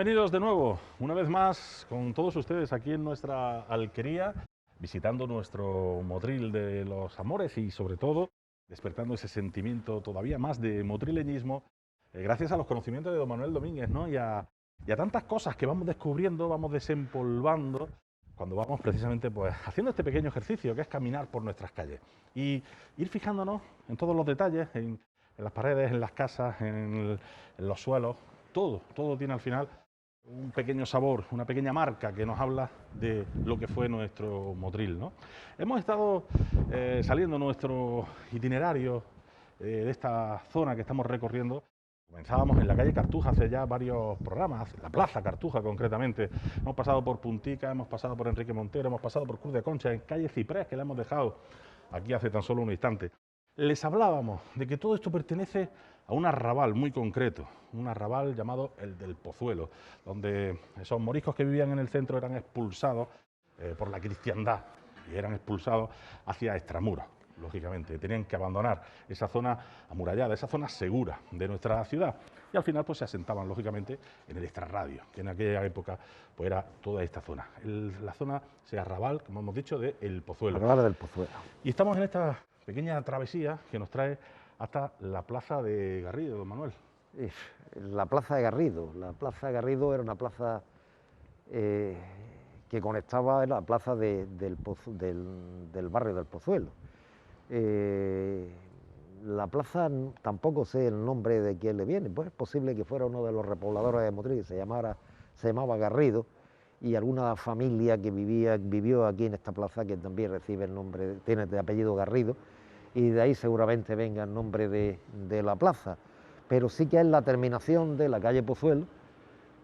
Bienvenidos de nuevo, una vez más, con todos ustedes aquí en nuestra alquería, visitando nuestro Motril de los amores y sobre todo despertando ese sentimiento todavía más de motrileñismo, gracias a los conocimientos de don Manuel Domínguez, ¿no? y a tantas cosas que vamos descubriendo, vamos desempolvando, cuando vamos precisamente pues haciendo este pequeño ejercicio que es caminar por nuestras calles y ir fijándonos en todos los detalles, en las paredes, en las casas, en los suelos. Todo tiene al final un pequeño sabor, una pequeña marca que nos habla de lo que fue nuestro Motril, ¿no? Hemos estado saliendo nuestro itinerario de esta zona que estamos recorriendo. Comenzábamos en la calle Cartuja hace ya varios programas, la Plaza Cartuja concretamente. Hemos pasado por Puntica, hemos pasado por Enrique Montero, hemos pasado por Cruz de Concha, en calle Ciprés, que la hemos dejado aquí hace tan solo un instante. Les hablábamos de que todo esto pertenece a un arrabal muy concreto, un arrabal llamado el del Pozuelo, donde esos moriscos que vivían en el centro eran expulsados por la cristiandad y eran expulsados hacia extramuros, lógicamente. Tenían que abandonar esa zona amurallada, esa zona segura de nuestra ciudad. Y al final pues se asentaban, lógicamente, en el extrarradio, que en aquella época pues era toda esta zona. La zona, ese arrabal, como hemos dicho, de El Pozuelo. Arrabal del Pozuelo. Y estamos en esta pequeña travesía que nos trae hasta la plaza de Garrido, don Manuel. La plaza de Garrido. La plaza de Garrido era una plaza que conectaba la plaza del barrio del Pozuelo. La plaza tampoco sé el nombre de quién le viene, pues es posible que fuera uno de los repobladores de Motril, se llamaba Garrido, y alguna familia que vivió aquí en esta plaza que también recibe el nombre, tiene de apellido Garrido, y de ahí seguramente venga el nombre de la plaza. Pero sí que es la terminación de la calle Pozuelo,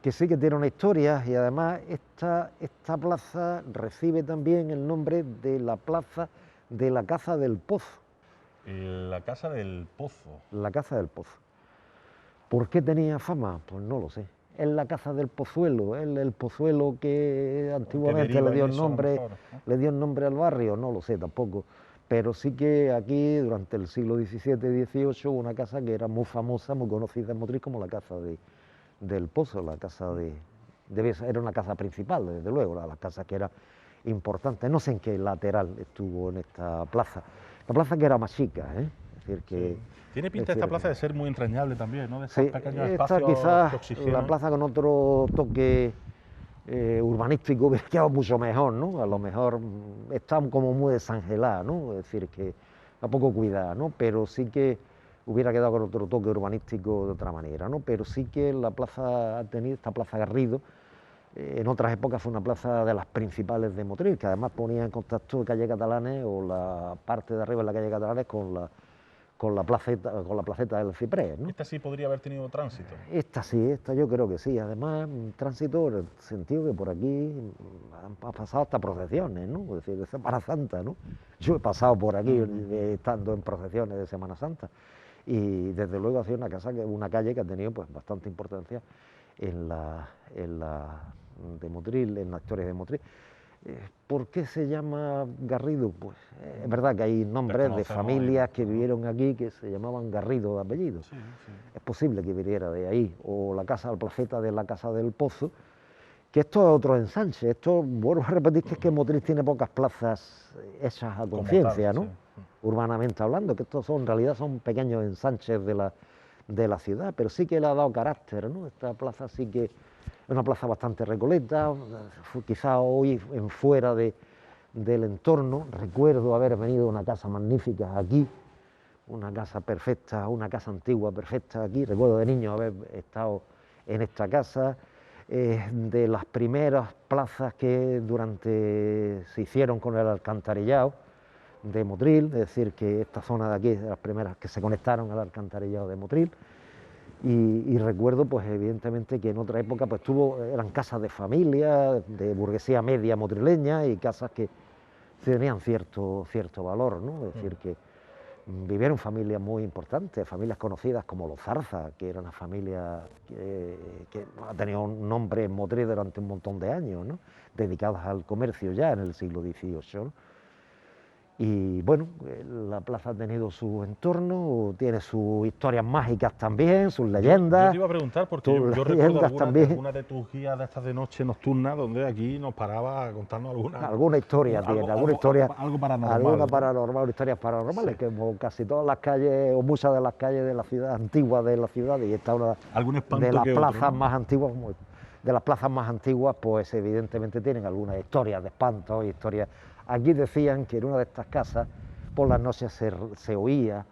que sí que tiene una historia, y además esta plaza recibe también el nombre de la plaza de la Caza del Pozo. La Casa del Pozo. La Caza del Pozo. ¿Por qué tenía fama? Pues no lo sé. Es la Caza del Pozuelo, es el pozuelo que antiguamente le dio el nombre, le dio el nombre al barrio, no lo sé tampoco. Pero sí que aquí, durante el siglo XVII y XVIII, hubo una casa que era muy famosa, muy conocida en Motril como la Caza del Pozo, la casa era una casa principal, desde luego, la casa que era importante. No sé en qué lateral estuvo en esta plaza. La plaza que era más chica, ¿eh? Es decir, que... Sí. Tiene pinta esta plaza de ser muy entrañable también, ¿no? De sí, pequeños esta espacios quizás que oxigenan. la plaza con otro toque urbanístico hubiera quedado mucho mejor, ¿no? A lo mejor está como muy desangelada, ¿no? Es decir, que a poco cuidada, ¿no? Pero sí que hubiera quedado con otro toque urbanístico de otra manera, ¿no? Pero sí que la plaza ha tenido, esta plaza Garrido, en otras épocas fue una plaza de las principales de Motril, que además ponía en contacto calle Catalanes o la parte de arriba de la calle Catalanes con la placeta del Ciprés, ¿no? Esta sí podría haber tenido tránsito. Esta sí, esta yo creo que sí. Además, tránsito en el sentido que por aquí han pasado hasta procesiones, ¿no? Es decir, de Semana Santa, ¿no? Yo he pasado por aquí estando en procesiones de Semana Santa y desde luego ha sido una calle que ha tenido pues bastante importancia en la de Motril, en la historia de Motril. ¿Por qué se llama Garrido? Pues es verdad que hay nombres de familias que vivieron aquí que se llamaban Garrido de apellido. Sí, sí. Es posible que viniera de ahí. O la casa del Placeta de la Casa del Pozo, que esto es otro ensanche. Esto, vuelvo a repetir, que es que Motril tiene pocas plazas hechas a conciencia, ¿no? Sí. Urbanamente hablando, que estos en realidad son pequeños ensanches de la ciudad, pero sí que le ha dado carácter, ¿no? Esta plaza sí que es una plaza bastante recoleta, quizá hoy en fuera del entorno. Recuerdo haber venido a una casa magnífica aquí, una casa perfecta, una casa antigua perfecta aquí. Recuerdo de niño haber estado en esta casa, de las primeras plazas que se hicieron con el alcantarillado de Motril, es decir, que esta zona de aquí es de las primeras que se conectaron al alcantarillado de Motril. Y recuerdo, pues evidentemente, que en otra época pues eran casas de familia, de burguesía media motrileña y casas que tenían cierto valor, ¿no? Es decir, que vivieron familias muy importantes, familias conocidas como los Zarza, que era una familia que ha tenido un nombre en Motril durante un montón de años, ¿no? Dedicadas al comercio ya en el siglo XVIII, ¿no? Y bueno, la plaza ha tenido su entorno, tiene sus historias mágicas también, sus Yo leyendas, te iba a preguntar, porque sus yo recuerdo leyendas también. alguna de tus guías de estas de noche nocturna, donde aquí nos paraba a contarnos Alguna historia tiene, alguna historia, algo paranormal, alguna ¿no? paranormal, historias paranormales, Sí. que como casi todas las calles, o muchas de las calles de la ciudad, antiguas de la ciudad, y esta es una Algún de espanto las que otro, plazas ¿no? más antiguas, de las plazas más antiguas, pues evidentemente tienen algunas historias de espantos, historias. Aquí decían que en una de estas casas, por las noches se oía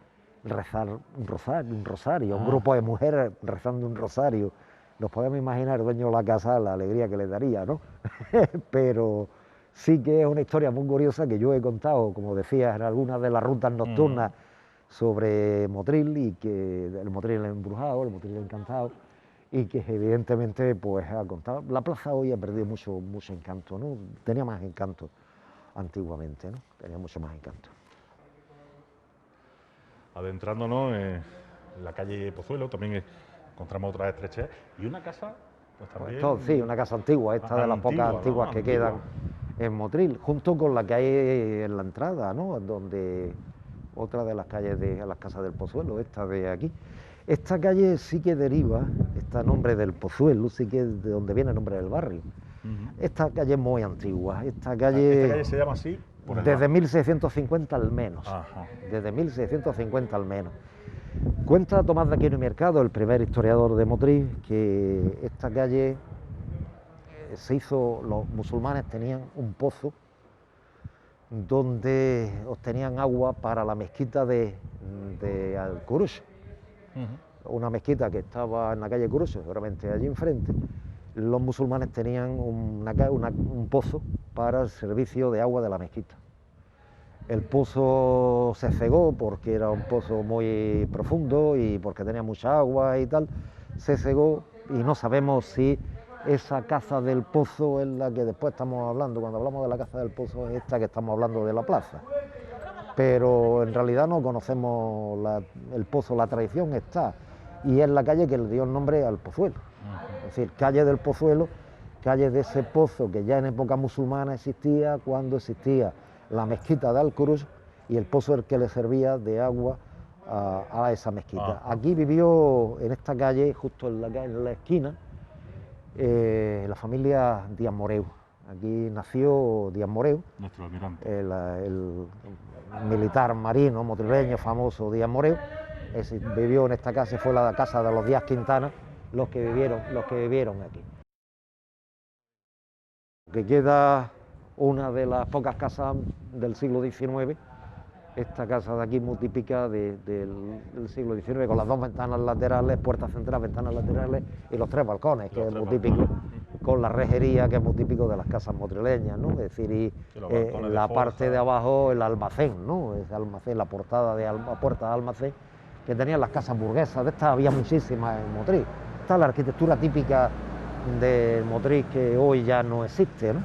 rezar un rosario, un grupo de mujeres rezando un rosario. Nos podemos imaginar el dueño de la casa la alegría que le daría, ¿no? Pero sí que es una historia muy curiosa que yo he contado, como decía, en algunas de las rutas nocturnas sobre Motril, y que el Motril embrujado, el Motril encantado, y que evidentemente pues ha contado. La plaza hoy ha perdido mucho encanto, ¿no? Tenía más encanto antiguamente, ¿no? Tenía mucho más encanto. Adentrándonos en la calle Pozuelo, también encontramos otra estrechez y una casa, pues Pues también sí, una casa antigua, esta de las pocas antigua, ¿no? antiguas que quedan en Motril, junto con la que hay en la entrada, ¿no? Donde otra de las calles de las casas del Pozuelo, esta de aquí. Esta calle sí que deriva, está nombre del Pozuelo, sí que es de donde viene el nombre del barrio. Esta calle es muy antigua, Esta calle se llama así por el desde barrio. 1650 al menos, Ajá. desde 1650 al menos. Cuenta Tomás de Aquino y Mercado, el primer historiador de Motril, que esta calle se hizo, los musulmanes tenían un pozo donde obtenían agua para la mezquita de Al-Qurush, una mezquita que estaba en la calle Qurush, seguramente allí enfrente. Los musulmanes tenían un pozo para el servicio de agua de la mezquita. El pozo se cegó porque era un pozo muy profundo y porque tenía mucha agua y tal, se cegó, y no sabemos si esa caza del pozo es la que después estamos hablando. Cuando hablamos de la caza del pozo es esta que estamos hablando de la plaza, pero en realidad no conocemos el pozo. La tradición está, y es la calle que le dio el nombre al Pozuelo, es decir, calle del Pozuelo, calle de ese pozo que ya en época musulmana existía, cuando existía la mezquita de Al-Qurush, y el pozo el que le servía de agua a esa mezquita. Aquí vivió, en esta calle, justo en la esquina, la familia Díaz Moreu. Aquí nació Díaz Moreu, Nuestro almirante. el militar marino motrileño famoso Díaz Moreu. Vivió en esta casa, fue la casa de los Díaz Quintana los que vivieron aquí. Que queda una de las pocas casas del siglo XIX, esta casa de aquí muy típica del siglo XIX, con las dos ventanas laterales, puertas centrales, ventanas laterales y los tres balcones, que es muy típico, con la rejería, que es muy típico de las casas motrileñas, ¿no? Es decir, y en la parte de abajo el almacén, ¿no? Ese almacén, la puerta de almacén que tenían las casas burguesas. De estas había muchísimas en Motril. Esta es la arquitectura típica de Motril, que hoy ya no existe, ¿no?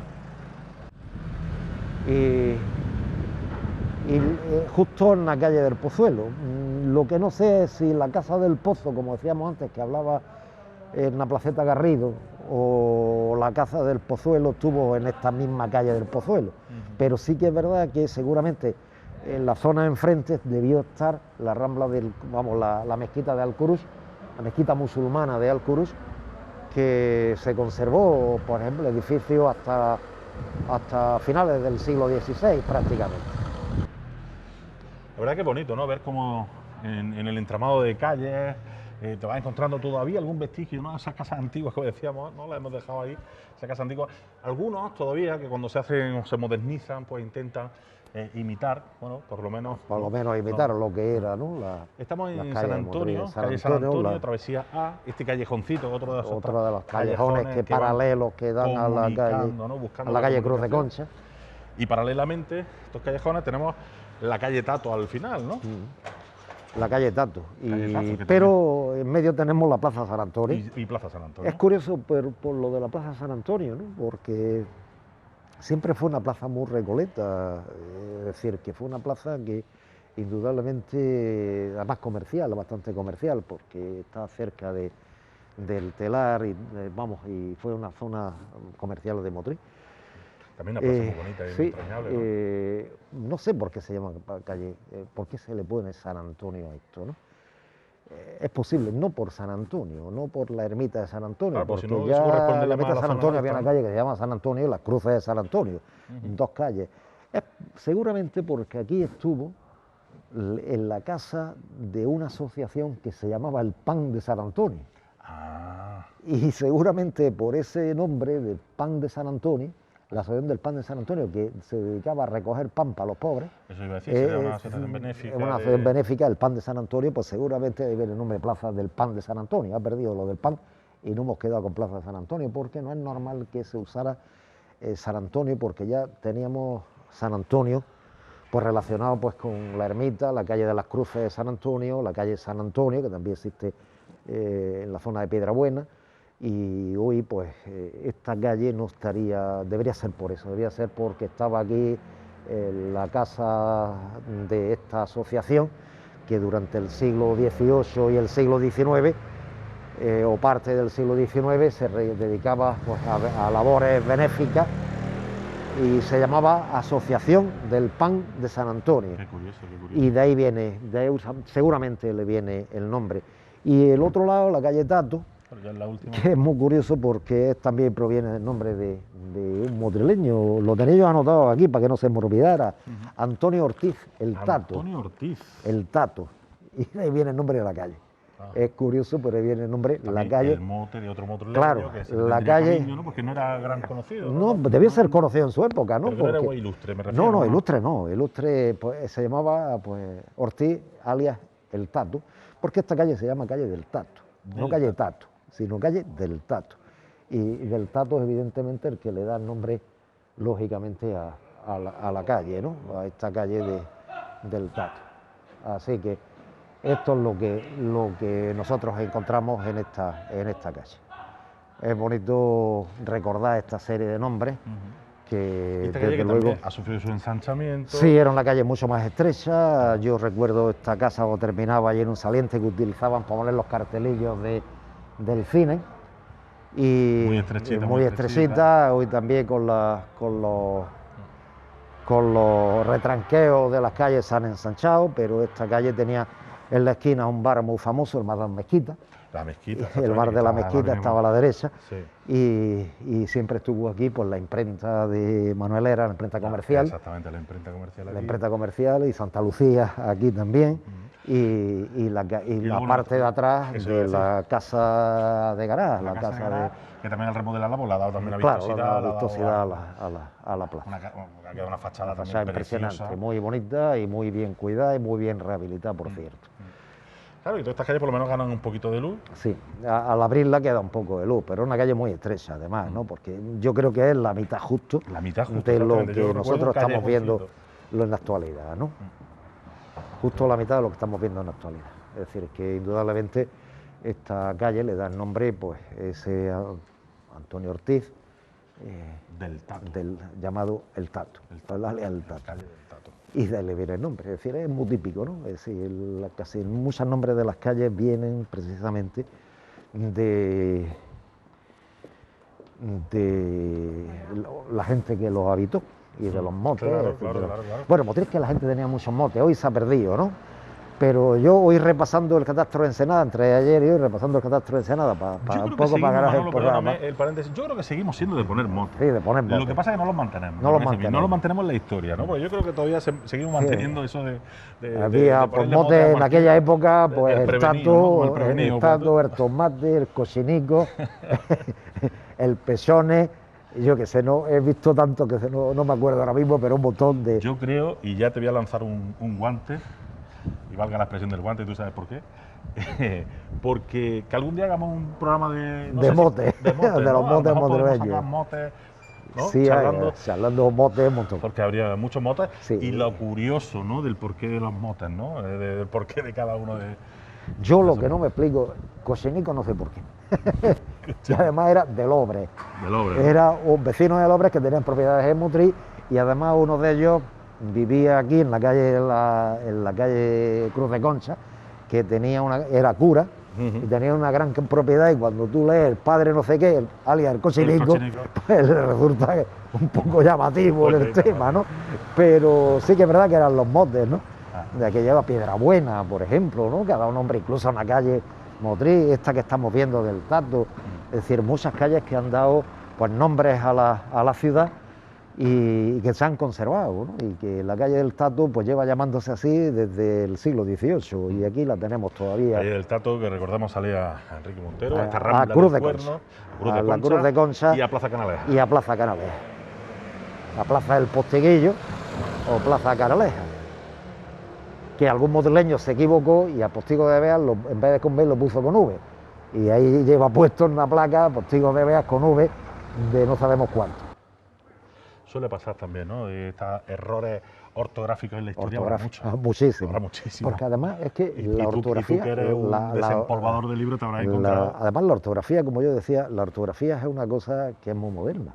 Y justo en la calle del Pozuelo. Lo que no sé es si la Casa del Pozo, como decíamos antes, que hablaba en la Placeta Garrido, o la Casa del Pozuelo estuvo en esta misma calle del Pozuelo. Pero sí que es verdad que seguramente en la zona enfrente debió estar la rambla la mezquita de Al-Qurush, la mezquita musulmana de Al-Qurush, que se conservó, por ejemplo, el edificio hasta finales del siglo XVI prácticamente. La verdad que es bonito, ¿no? Ver cómo en el entramado de calles te vas encontrando todavía algún vestigio, ¿no? Esas casas antiguas que decíamos, no las hemos dejado ahí, esas casas antiguas. Algunos todavía, que cuando se hacen o se modernizan, pues intentan imitar, bueno, por lo menos... Por lo menos imitar lo que era, ¿no? Estamos en San Antonio, calle San Antonio, travesía A, este callejoncito, otro de los callejones que paralelos que dan a la calle, ¿no? Buscando a la calle Cruz de Concha. Y paralelamente, estos callejones, tenemos la calle Tato al final, ¿no? La calle Tato. Pero en medio tenemos la Plaza San Antonio. Y Plaza San Antonio. Es curioso por lo de la Plaza San Antonio, ¿no? Porque siempre fue una plaza muy recoleta, es decir, que fue una plaza que indudablemente, además comercial, bastante comercial, porque está cerca del telar y fue una zona comercial de Motril. También una plaza muy bonita y muy entrañable, ¿no? No sé por qué se llama calle, por qué se le pone San Antonio a esto, ¿no? Es posible, no por San Antonio, no por la ermita de San Antonio, Claro, pues porque si no, ya eso en correspondería la más ermita a de la San zona Antonio había esta, una ¿no? calle que se llama San Antonio, las Cruces de San Antonio, dos calles. Es seguramente porque aquí estuvo en la casa de una asociación que se llamaba el Pan de San Antonio. Ah, Y seguramente por ese nombre de Pan de San Antonio, la asociación del Pan de San Antonio, que se dedicaba a recoger pan para los pobres, eso iba a decir, sería una asociación benéfica. una asociación benéfica, el Pan de San Antonio, pues seguramente debe el nombre de Plaza del Pan de San Antonio. Ha perdido lo del pan y no hemos quedado con Plaza de San Antonio, porque no es normal que se usara San Antonio, porque ya teníamos San Antonio pues relacionado pues con la ermita, la calle de las Cruces de San Antonio, la calle San Antonio, que también existe en la zona de Piedrabuena, y hoy pues esta calle no estaría, debería ser por eso, debería ser porque estaba aquí la casa de esta asociación, que durante el siglo XVIII y el siglo XIX, o parte del siglo XIX, se dedicaba pues, a labores benéficas, y se llamaba Asociación del Pan de San Antonio. Qué curioso, qué curioso. Y de ahí viene, seguramente le viene el nombre. Y el otro lado, la calle Tato, Pero ya es la última. que es muy curioso porque también proviene del nombre de un motrileño, lo tenía yo anotado aquí para que no se me olvidara, Antonio Ortiz, el Tato. Antonio Ortiz. El Tato, y de ahí viene el nombre de la calle. Ah. Es curioso, pero ahí viene el nombre, También la calle. el mote de otro motrileño, Claro, que se la tendría calle. cariño, ¿no? Porque no era gran conocido. No, debió ser conocido en su época, ¿no? Pero que no era Porque- muy ilustre, me refiero. No, ilustre no, ilustre pues, se llamaba pues, Ortiz alias El Tato, porque esta calle se llama calle del Tato, no Del calle Tato, sino calle del Tato. Y del Tato es evidentemente el que le da el nombre, lógicamente, a la calle, ¿no? A esta calle del Tato. Así que esto es lo que nosotros encontramos en esta calle. Es bonito recordar esta serie de nombres que Y esta calle desde que luego... también ha sufrido su ensanchamiento. Sí, era una calle mucho más estrecha. Yo recuerdo esta casa cuando terminaba allí en un saliente que utilizaban para poner los cartelillos del cine. Y Muy estrechita, muy estrechita. Hoy también con los retranqueos de las calles se han ensanchado, pero esta calle tenía en la esquina un bar muy famoso, el Bar de la Mezquita. La mezquita. El bar de la Mezquita estaba a la derecha. Sí. Y siempre estuvo aquí pues, la imprenta de Manuel Era, la imprenta comercial. Exactamente, la imprenta comercial. La aquí. imprenta comercial y Santa Lucía aquí también. Y la luego parte de atrás eso de iba a decir. la casa de Gará, La casa de Granada, que también al remodelarla pues, le ha dado también una claro, vistosidad. la le ha dado vistosidad a la plaza. ha quedado una fachada Una también fachada impresionante, preciosa. muy bonita y muy bien cuidada y muy bien rehabilitada, por cierto. Claro, y todas estas calles por lo menos ganan un poquito de luz. Sí, al abrirla queda un poco de luz, pero es una calle muy estrecha además, ¿no? Porque yo creo que es la mitad justo, La mitad justo, de lo exactamente. Yo que recuerdo nosotros un estamos viendo callejoncito. en la actualidad, ¿no? Justo la mitad de lo que estamos viendo en la actualidad. Es decir, que indudablemente esta calle le da el nombre, pues, ese Antonio Ortiz, Del Tato. llamado El Tato, el Tato. Calle del Tato. Y de ahí le viene el nombre, es decir, es muy típico, ¿no? Es decir, casi muchos nombres de las calles vienen precisamente de la gente que los habitó y de los motes. Claro, etcétera. claro. Bueno, motes que la gente tenía muchos motes, hoy se ha perdido, ¿no? Pero yo hoy repasando el catastro de Ensenada, entre ayer y hoy repasando el catastro de Ensenada, para Yo un creo que poco seguimos, para ganar el Manolo, programa. perdóname el paréntesis, yo creo que seguimos siendo de poner motes. Sí, de poner motes. Lo que pasa es que no los mantenemos. No los me parece a mí. mantenemos. No los mantenemos en la historia, ¿no? Porque yo creo que todavía seguimos manteniendo eso de Había por ponerle motes a en cualquier- aquella época, pues el el prevenido, ¿no? Como Tato, prevenido, el Tato, pues. el Tomate, el Cochinico, el Pesone, yo que sé, no he visto tanto que no me acuerdo ahora mismo, pero un montón de... Yo creo, y ya te voy a lanzar un guante, y valga la expresión del guante, tú sabes por qué. Porque que algún día hagamos un programa de... no De sé si- motes, de motes, de ¿no? los A lo motes mejor podemos madrileños. sacar motes, ¿no? Sí, charlando motes, un montón. Porque habría muchos motes Sí. y lo curioso, ¿no? Del porqué de los motes, ¿no? Del porqué de cada uno de... Yo lo que no me explico, Cochinico no sé por qué. Y además era de Lobres. Del obra. ¿no? Era un vecino de Lobres que tenían propiedades en Motril y además uno de ellos vivía aquí en la calle Cruz de Concha, que tenía era cura, y tenía una gran propiedad, y cuando tú lees el padre no sé qué, alias el cochinico, pues le resulta un poco llamativo el tema, ¿no? Pero sí que es verdad que eran los motes, ¿no? De que lleva Piedrabuena, por ejemplo, ¿no? Que ha dado nombre incluso a una calle Motriz, esta que estamos viendo del Tato, es decir, muchas calles que han dado pues nombres a la ciudad y que se han conservado, ¿no? Y que la calle del Tato pues lleva llamándose así desde el siglo XVIII, y aquí la tenemos todavía. Calle del Tato, que recordamos salía a Enrique Montero, a esta a Rambla Cruz del de Cuerno, Concha, la Cruz de Concha y a Plaza Canaleja. Y a Plaza Canaleja. La Plaza del Postiguillo o Plaza Canaleja. Que algún madrileño se equivocó y a Postigo de Beas, en vez de con B, lo puso con V. Y ahí lleva puesto en una placa Postigo de Beas con V de no sabemos cuánto. Suele pasar también, ¿no? Estos errores ortográficos en la historia habrá mucho. Muchísimo. Habrá muchísimo. Porque además es que la ortografía... Y tú que eres un desempolvador de libros te habrás encontrado... Además la ortografía, como yo decía, la ortografía es una cosa que es muy moderna.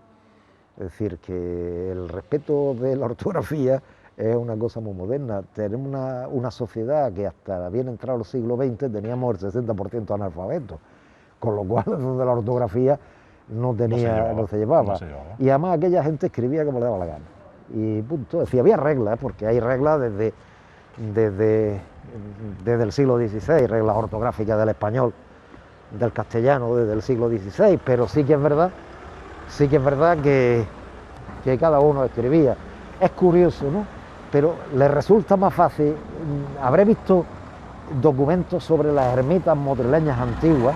Es decir, que el respeto de la ortografía es una cosa muy moderna. Tenemos una sociedad que hasta bien entrado el siglo XX teníamos el 60% analfabetos, con lo cual eso de la ortografía no se llevaba. Y además aquella gente escribía como le daba la gana. Y punto. Es decir, había reglas, porque hay reglas desde el siglo XVI, reglas ortográficas del español, del castellano desde el siglo XVI, pero sí que es verdad que cada uno escribía. Es curioso, ¿no? Pero le resulta más fácil, habré visto documentos sobre las ermitas motrileñas antiguas,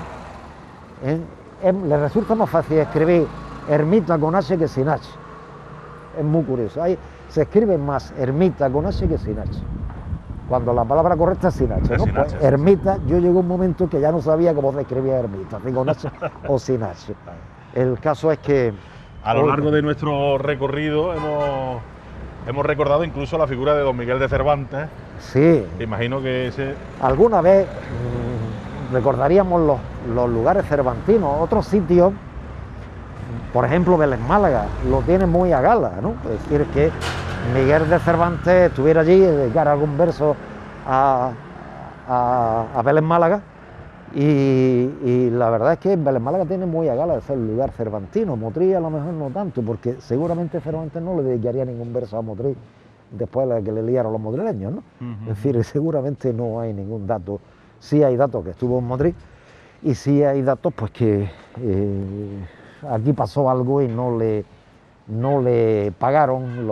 le resulta más fácil escribir ermita con H que sin H. Es muy curioso. Se escribe más ermita con H que sin H. Cuando la palabra correcta es sin H, ¿no? Pues ermita, yo llegó un momento que ya no sabía cómo se escribía ermita, si con H o sin H. El caso es que... A lo largo de nuestro recorrido hemos recordado incluso la figura de don Miguel de Cervantes. Sí. Imagino que ese... Alguna vez recordaríamos los lugares cervantinos, otros sitios, por ejemplo Vélez Málaga, lo tiene muy a gala, ¿no? Es decir, que Miguel de Cervantes estuviera allí, dedicara algún verso a Vélez Málaga, y la verdad es que Vélez Málaga tiene muy a gala de ser un lugar cervantino. Motriz a lo mejor no tanto, porque seguramente Cervantes no le dedicaría ningún verso a Motriz después de que le liaron los madrileños, ¿no? Es decir, seguramente no hay ningún dato. Sí hay datos que estuvo en Motriz, y sí hay datos pues que aquí pasó algo y no le pagaron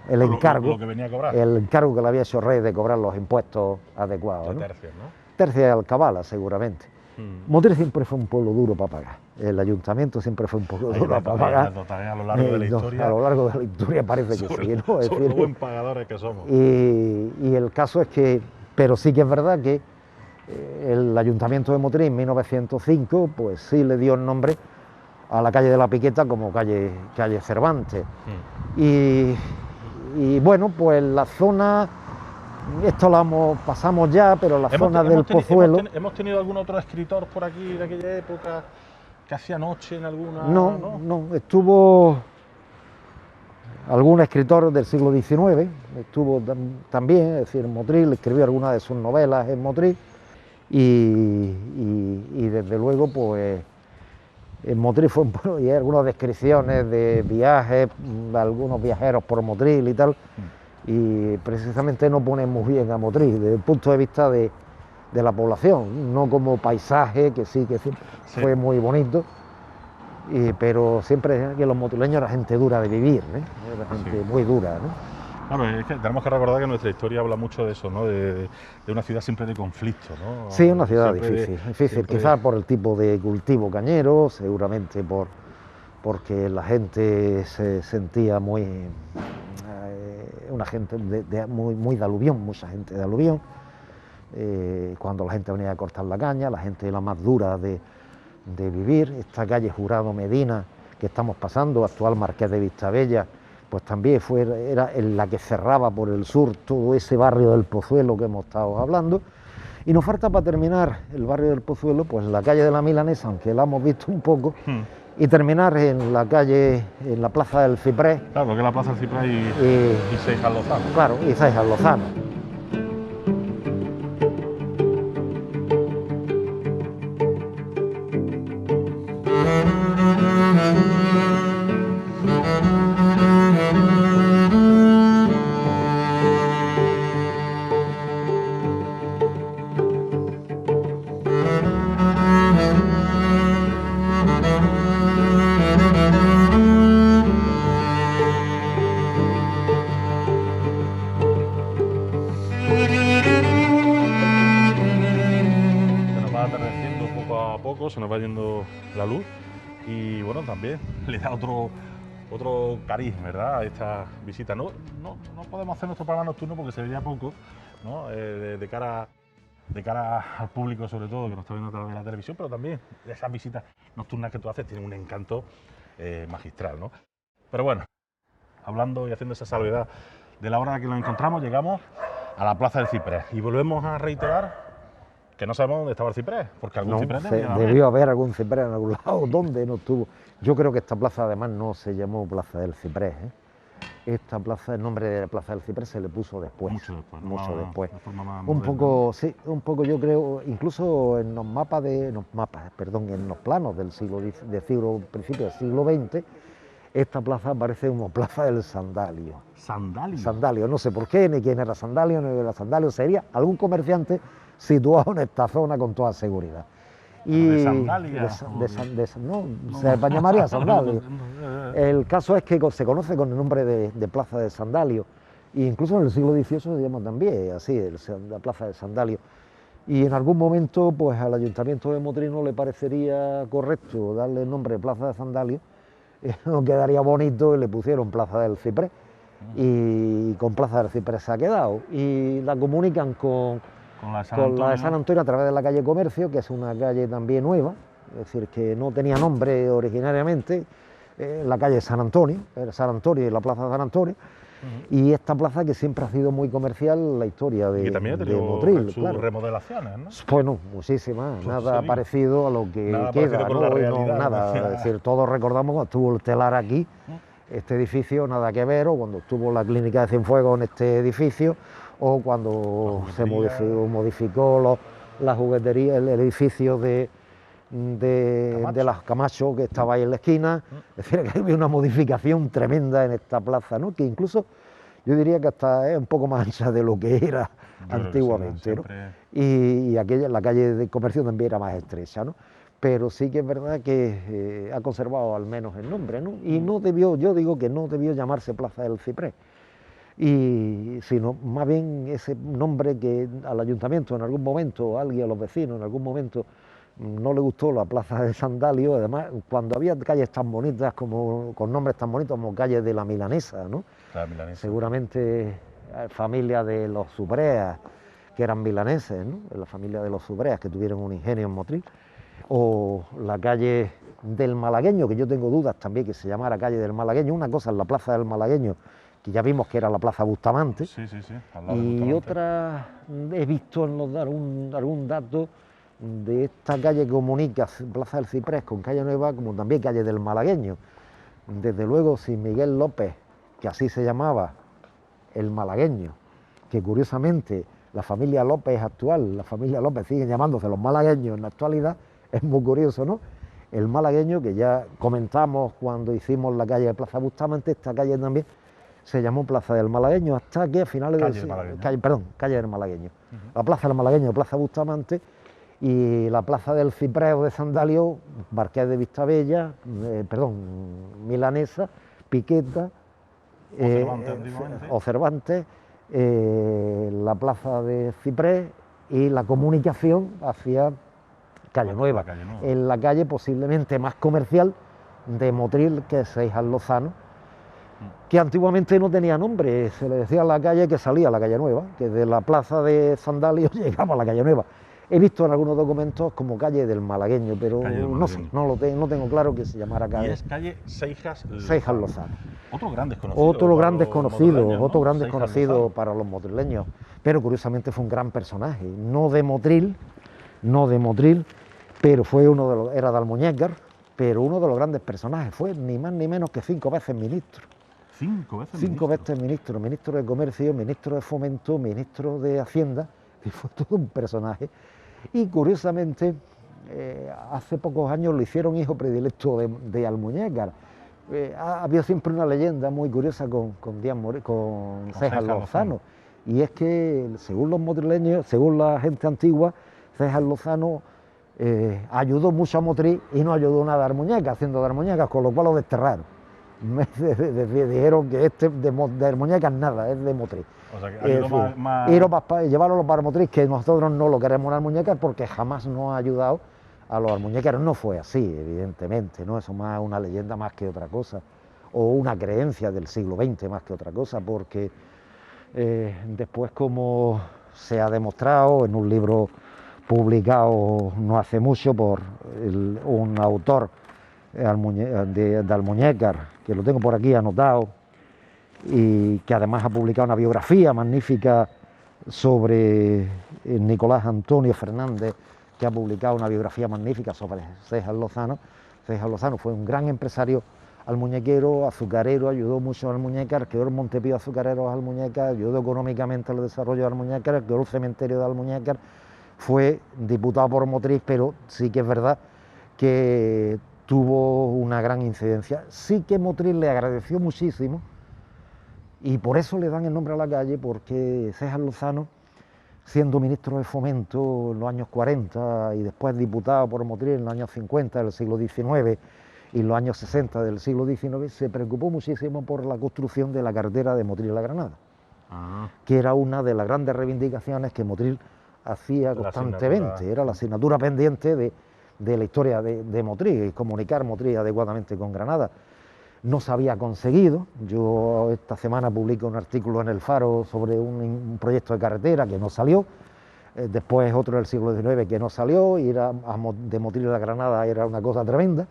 el encargo, lo que venía a cobrar. El encargo que le había hecho Rey de cobrar los impuestos adecuados, ¿no? Tercios, ¿no? Tercia de alcabala, seguramente. Motriz siempre fue un pueblo duro para pagar. El ayuntamiento siempre fue un pueblo duro para pagar. A lo largo de la historia. A lo largo de la historia parece que sí, ¿no? Es decir, los buen pagadores que somos. Y el caso es que, pero sí que es verdad que el ayuntamiento de Motriz en 1905, pues sí le dio el nombre a la calle de la Piqueta como calle Cervantes. Y bueno, pues la zona, esto pasamos ya, pero la zona del Pozuelo... ¿Hemos tenido algún otro escritor por aquí de aquella época que hacía noche en alguna...? No, estuvo algún escritor del siglo XIX, estuvo también, es decir, en Motriz, le escribió algunas de sus novelas en Motriz, y desde luego, pues, en Motriz y hay algunas descripciones de viajes, de algunos viajeros por Motriz y tal, y precisamente no pone muy bien a Motriz desde el punto de vista de la población, no como paisaje, que sí fue muy bonito, pero siempre que los motrileños eran gente dura de vivir, era gente muy dura, ¿no? Claro, es que tenemos que recordar que nuestra historia habla mucho de eso, ¿no? De una ciudad siempre de conflicto, ¿no? Sí, una ciudad difícil, quizás por el tipo de cultivo cañero, seguramente porque la gente se sentía una gente muy de aluvión, mucha gente de aluvión. Cuando la gente venía a cortar la caña, la gente era más dura de vivir. Esta calle Jurado Medina que estamos pasando, actual Marqués de Vistabella, pues también era en la que cerraba por el sur todo ese barrio del Pozuelo que hemos estado hablando. Y nos falta para terminar el barrio del Pozuelo, pues la calle de la Milanesa, aunque la hemos visto un poco, y terminar en la plaza del Ciprés. Claro, porque es la plaza del Ciprés y Seijas Lozano. Claro, y Seijas Lozano. poco se nos va yendo la luz y bueno, también le da otro cariz, ¿verdad?, a esta visita. No podemos hacer nuestro programa nocturno porque se vería poco, ¿no?, de cara al público, sobre todo, que nos está viendo a través de la televisión, pero también esas visitas nocturnas que tú haces tienen un encanto magistral, ¿no? Pero bueno, hablando y haciendo esa salvedad de la hora que nos encontramos, llegamos a la Plaza del Ciprés y volvemos a reiterar que no sabemos dónde estaba el ciprés, porque algún ciprés debió haber algún ciprés en algún lado. ¿Dónde no estuvo? Yo creo que esta plaza además no se llamó Plaza del Ciprés, ¿eh? Esta plaza, el nombre de la Plaza del Ciprés se le puso después. Mucho después. Un poco yo creo, incluso en los en los planos del principio del siglo XX, esta plaza aparece como Plaza del Sandalio. ¿Sandalio? Sandalio, no sé por qué, ni quién era Sandalio, ni era Sandalio, sería algún comerciante situado en esta zona con toda seguridad. Y de Sandalia. Se llamaría Sandalio. El caso es que se conoce con el nombre de Plaza de Sandalio, e incluso en el siglo XVIII se llama también así, la Plaza de Sandalio. Y en algún momento, pues al Ayuntamiento de Motril no le parecería correcto darle el nombre de Plaza de Sandalio, no quedaría bonito y le pusieron Plaza del Ciprés, y con Plaza del Ciprés se ha quedado. Y la comunican con la de San Antonio a través de la calle Comercio, que es una calle también nueva, es decir, que no tenía nombre originariamente, la calle San Antonio, era San Antonio y la Plaza de San Antonio, y esta plaza que siempre ha sido muy comercial, la historia de Motril, sus remodelaciones, ¿no? Bueno, muchísimas, nada parecido a lo que queda, ¿no? Es decir, todos recordamos cuando estuvo el telar aquí, este edificio, nada que ver, o cuando estuvo la clínica de Cienfuegos en este edificio, o cuando se modificó la juguetería, el edificio de las Camacho, que estaba ahí en la esquina. Es decir, que había una modificación tremenda en esta plaza, ¿no?, que incluso yo diría que hasta es un poco más ancha de lo que era antiguamente, ¿no? Y la calle de Comercio también era más estrecha, ¿no? Pero sí que es verdad que ha conservado al menos el nombre, ¿no? Y yo digo que no debió llamarse Plaza del Ciprés, sino más bien ese nombre que al ayuntamiento en algún momento, a los vecinos en algún momento no le gustó, la Plaza de Sandalio. Además, cuando había calles tan bonitas, con nombres tan bonitos como calle de la Milanesa, ¿no? La Milanesa. Seguramente familia de los Subreas, que eran milaneses, ¿no?, la familia de los Subreas, que tuvieron un ingenio en Motril, o la calle del Malagueño, que yo tengo dudas también que se llamara calle del Malagueño. Una cosa es la Plaza del Malagueño, que ya vimos que era la Plaza Bustamante, y otra, he visto algún dato de esta calle que comunica Plaza del Ciprés con Calle Nueva, como también calle del Malagueño. Desde luego, si Miguel López, que así se llamaba, el malagueño, que curiosamente la familia López actual, la familia López sigue llamándose los malagueños en la actualidad, es muy curioso, ¿no? El malagueño, que ya comentamos cuando hicimos la calle de Plaza Bustamante, esta calle también se llamó Plaza del Malagueño, hasta que a finales calle del Malagueño. La Plaza del Malagueño, Plaza Bustamante, y la Plaza del Ciprés o de Sandalio, Marqués de Vistabella, Milanesa, Piqueta, o Cervantes, la Plaza de Ciprés, y la comunicación hacia Calle Nueva, en la calle posiblemente más comercial de Motril, que es Seijas Lozano, que antiguamente no tenía nombre, se le decía a la calle que salía a la Calle Nueva, que de la Plaza de Sandalio llegaba a la Calle Nueva. He visto en algunos documentos como calle del Malagueño, pero no sé, no tengo claro que se llamara calle. Y es calle Seijas Lozano. Otros grandes conocidos para los motrileños, pero curiosamente fue un gran personaje, no de Motril, pero fue era de Almuñécar, pero uno de los grandes personajes, fue ni más ni menos que 5 veces ministro. Cinco veces ministro, ministro de Comercio, ministro de Fomento, ministro de Hacienda, y fue todo un personaje. Y curiosamente, hace pocos años lo hicieron hijo predilecto de Almuñécar. Ha habido siempre una leyenda muy curiosa con Seijas Lozano, y es que según los motrileños, según la gente antigua, Seijas Lozano ayudó mucho a Motril y no ayudó nada a Almuñécar, haciendo de Almuñécar, con lo cual lo desterraron. Dijeron que de Almuñécar nada, es de Motril. O sea, que llevarlo para Motril, que nosotros no lo queremos en Almuñécar porque jamás nos ha ayudado a los almuñécaros. No fue así, evidentemente, ¿no? Eso más una leyenda más que otra cosa, o una creencia del siglo XX más que otra cosa, porque después, como se ha demostrado en un libro publicado no hace mucho por un autor de Almuñécar, que lo tengo por aquí anotado, y que además ha publicado una biografía magnífica sobre Nicolás Antonio Fernández, que ha publicado una biografía magnífica sobre César Lozano. César Lozano fue un gran empresario almuñequero, azucarero, ayudó mucho al Almuñécar, creó el Montepío Azucarero de Almuñécar, ayudó económicamente al desarrollo de Almuñécar, creó el cementerio de Almuñécar, fue diputado por Motriz, pero sí que es verdad que tuvo una gran incidencia. Sí que Motriz le agradeció muchísimo, y por eso le dan el nombre a la calle, porque César Lozano, siendo ministro de Fomento en los años 40 y después diputado por Motriz en los años 50 del siglo XIX y los años 60 del siglo XIX, se preocupó muchísimo por la construcción de la carretera de Motril a Granada, que era una de las grandes reivindicaciones que Motril hacía constantemente, era la asignatura pendiente de la historia de Motril, y comunicar Motril adecuadamente con Granada. No se había conseguido. Yo esta semana publico un artículo en El Faro sobre un proyecto de carretera que no salió, después otro del siglo XIX que no salió, y de Motril a Granada era una cosa tremenda,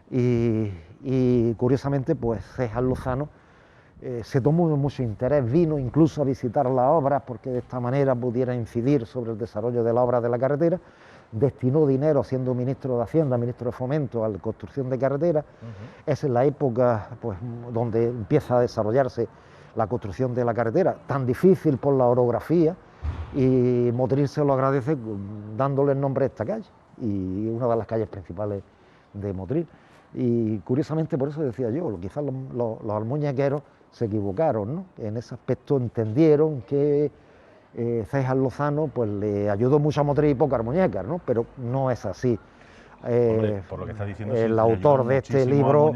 y curiosamente pues César Lozano se tomó mucho interés, vino incluso a visitar las obras porque de esta manera pudiera incidir sobre el desarrollo de la obra de la carretera, destinó dinero siendo ministro de Hacienda, ministro de Fomento, a la construcción de carreteras. Es en la época pues, donde empieza a desarrollarse la construcción de la carretera, tan difícil por la orografía, y Motril se lo agradece dándole el nombre a esta calle, y una de las calles principales de Motril. Y curiosamente, por eso decía yo, quizás los almuñequeros se equivocaron, ¿no? En ese aspecto entendieron que César Lozano pues le ayudó mucho a Motril y poco a Almuñécar, ¿no? Pero no es así. Hombre, por lo que está diciendo, el autor de este libro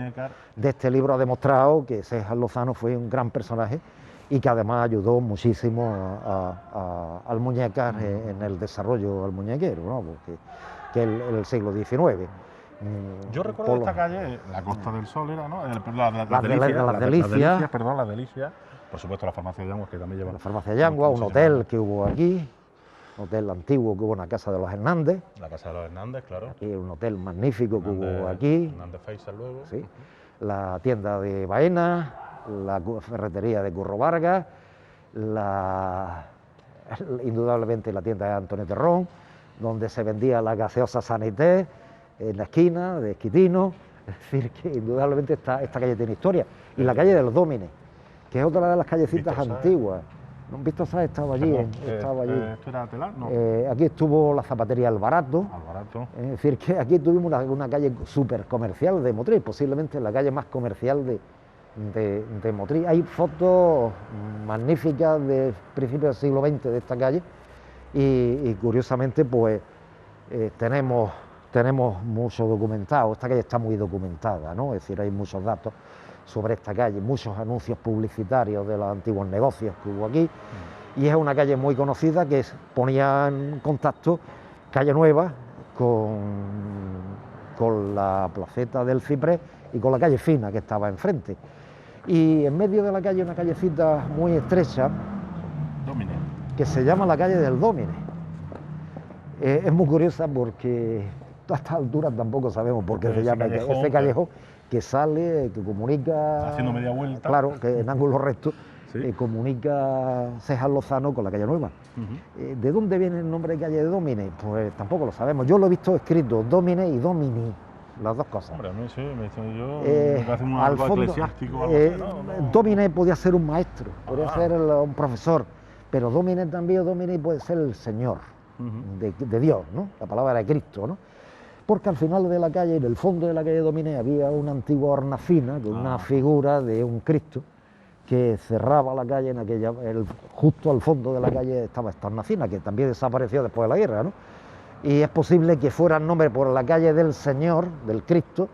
ha demostrado que César Lozano fue un gran personaje y que además ayudó muchísimo a Almuñécar en el desarrollo almuñequero, ¿no? Porque que el siglo XIX. Yo recuerdo esta calle, la Costa del Sol era, ¿no? Las Delicias. Perdón, las Delicias. Por supuesto, la farmacia Yanguas, que también lleva... La farmacia Yanguas, un hotel que hubo aquí, un hotel antiguo que hubo en la Casa de los Hernández. La Casa de los Hernández, claro. Aquí un hotel magnífico que hubo aquí. Hernández Faisal luego. Sí. La tienda de Baena, la ferretería de Curro Vargas, indudablemente la tienda de Antonio Terrón, donde se vendía la gaseosa Sanité, en la esquina de Esquitino. Es decir, que indudablemente esta calle tiene historia. Y la calle de los Dómines, que es otra de las callecitas antiguas. Víctor Sáez estaba allí. ¿Esto era Telar? No. Aquí estuvo la zapatería Alvarato. Es decir, que aquí tuvimos una calle súper comercial de Motril, posiblemente la calle más comercial de Motril. Hay fotos magníficas de principios del siglo XX de esta calle, y curiosamente pues tenemos mucho documentado. Esta calle está muy documentada, ¿no? Es decir, hay muchos datos sobre esta calle, muchos anuncios publicitarios de los antiguos negocios que hubo aquí, y es una calle muy conocida que ponía en contacto Calle Nueva con la placeta del Ciprés y con la calle Fina que estaba enfrente. Y en medio de la calle una callecita muy estrecha, Dómine, que se llama la calle del Dómine. Es muy curiosa porque a estas alturas tampoco sabemos por qué se llama ese callejón que sale, que comunica... Haciendo media vuelta. Claro, que en ángulo recto, ¿sí? Comunica César Lozano con la calle Nueva. ¿De dónde viene el nombre de calle de Dómine? Pues tampoco lo sabemos. Yo lo he visto escrito Dómine y Domini, las dos cosas. Hombre, a mí sí, me he yo, me parece algo eclesiástico. Algo así, ¿no? Dómine podía ser un maestro, podía ser un profesor, pero Dómine también, Dómine puede ser el Señor de Dios, ¿no? La palabra de Cristo, ¿no? Porque al final de la calle, en el fondo de la calle Dómine, había una antigua hornacina con una figura de un Cristo que cerraba la calle. Justo al fondo de la calle estaba esta hornacina, que también desapareció después de la guerra, ¿no? Y es posible que fuera el nombre por la calle del Señor, del Cristo,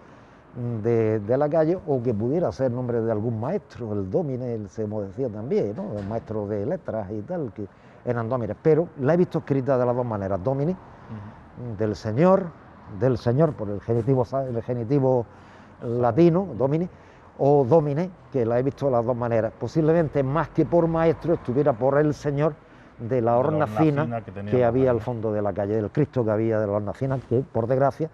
de la calle, o que pudiera ser nombre de algún maestro, el Dómine, se me decía también, ¿no? El maestro de letras y tal, que eran Dómines. Pero la he visto escrita de las dos maneras, Dómine, del Señor, del Señor, por el genitivo latino, domini, o domine, que la he visto de las dos maneras. Posiblemente más que por maestro estuviera por el Señor de la horna fina que había al fondo de la calle, del Cristo que había de la horna fina, que por desgracia,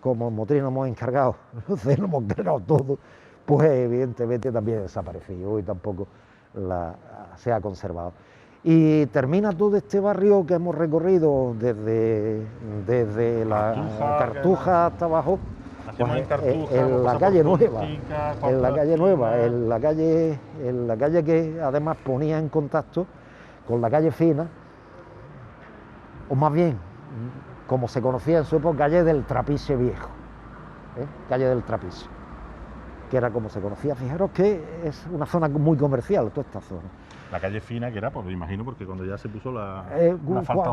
como en Motril nos hemos encargado, nos hemos encargado todo, pues evidentemente también ha desaparecido y tampoco se ha conservado. Y termina todo este barrio que hemos recorrido desde la Cartuja hasta abajo, pues, en la calle Nueva, en la calle que además ponía en contacto con la calle Fina, o más bien, como se conocía en su época, calle del Trapiche Viejo, calle del Trapiche, que era como se conocía. Fijaros que es una zona muy comercial, toda esta zona. La calle Fina, que era, pues me imagino, porque cuando ya se puso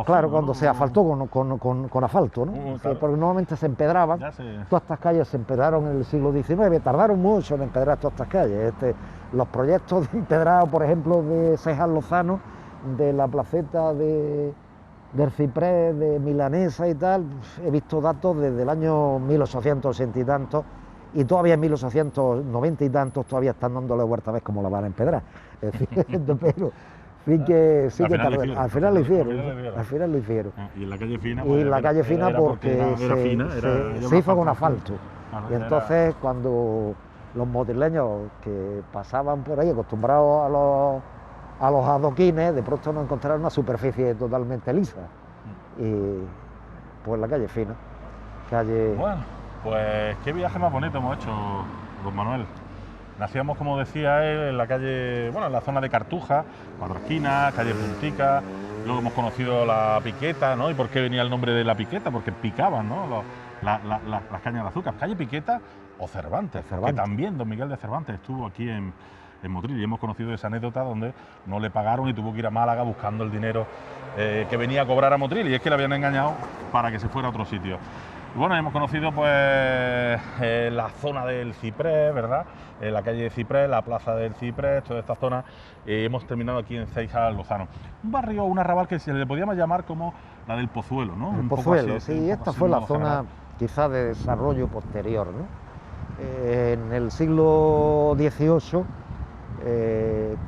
claro, cuando se asfaltó con asfalto, ¿no? Claro. Sí, porque normalmente se empedraban, todas estas calles se empedraron en el siglo XIX, tardaron mucho en empedrar todas estas calles. Los proyectos de empedrado, por ejemplo, de César Lozano, de la placeta del Ciprés, de Milanesa y tal, he visto datos desde el año 1880 y tantos, y todavía en 1890 y tantos todavía están dándole vuelta a ver cómo la van a empedrar. Pero sí que tardó. Al final lo hicieron. Y en la calle Fina, pues, y la calle Fina porque se hizo con asfalto. Y entonces cuando los motrileños que pasaban por ahí acostumbrados a los adoquines, de pronto no encontraron una superficie totalmente lisa. Y pues la calle Fina. Bueno, pues qué viaje más bonito hemos hecho, don Manuel. Nacíamos, como decía él, en la calle, bueno, en la zona de Cartuja, Cuatro Esquinas, calle Puntica. Luego hemos conocido la Piqueta, ¿no? ¿Y por qué venía el nombre de la Piqueta? Porque picaban, ¿no? Las cañas de azúcar. Calle Piqueta o Cervantes, que también don Miguel de Cervantes estuvo aquí en Motril, y hemos conocido esa anécdota donde no le pagaron y tuvo que ir a Málaga buscando el dinero que venía a cobrar a Motril, y es que le habían engañado para que se fuera a otro sitio. Y bueno, hemos conocido pues la zona del Ciprés, ¿verdad? La calle de Ciprés, la plaza del Ciprés, toda esta zona. Hemos terminado aquí en Céijar Lozano. Un barrio, un arrabal que se le podíamos llamar como la del Pozuelo, ¿no? El Pozuelo, sí, esta fue la zona quizá de desarrollo posterior, ¿no? En el siglo XVIII,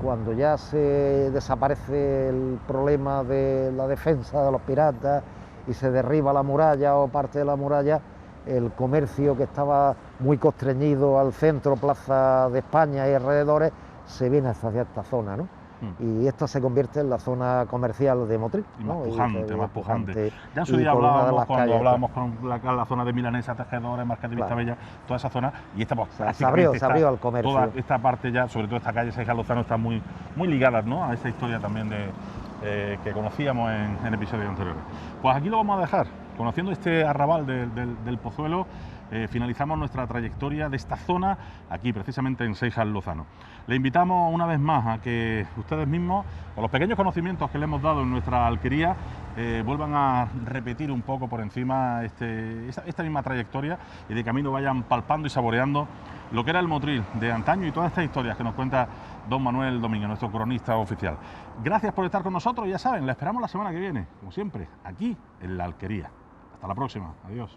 cuando ya se desaparece el problema de la defensa de los piratas y se derriba la muralla o parte de la muralla, el comercio que estaba muy constreñido al centro, Plaza de España y alrededores, se viene hacia esta zona, ¿no? Y esta se convierte en la zona comercial de Motril, y ¿no? Más pujante. Ya en su día hablábamos, cuando hablábamos con la zona de Milanesa, Tejedores, Marqués de Vistabella, toda esa zona, y esta pues, se abrió al comercio. Toda esta parte ya, sobre todo esta calle Céijar Lozano, está muy ligada, ¿no?, a esa historia también que conocíamos en episodios anteriores. Pues aquí lo vamos a dejar, conociendo este arrabal del Pozuelo. Finalizamos nuestra trayectoria de esta zona aquí precisamente en Céijar Lozano. Le invitamos una vez más a que ustedes mismos, con los pequeños conocimientos que le hemos dado en nuestra alquería, vuelvan a repetir un poco por encima esta misma trayectoria, y de camino vayan palpando y saboreando lo que era el Motril de antaño y todas estas historias que nos cuenta don Manuel Domínguez, nuestro cronista oficial. Gracias por estar con nosotros, ya saben, la esperamos la semana que viene, como siempre, aquí en la alquería. Hasta la próxima, adiós.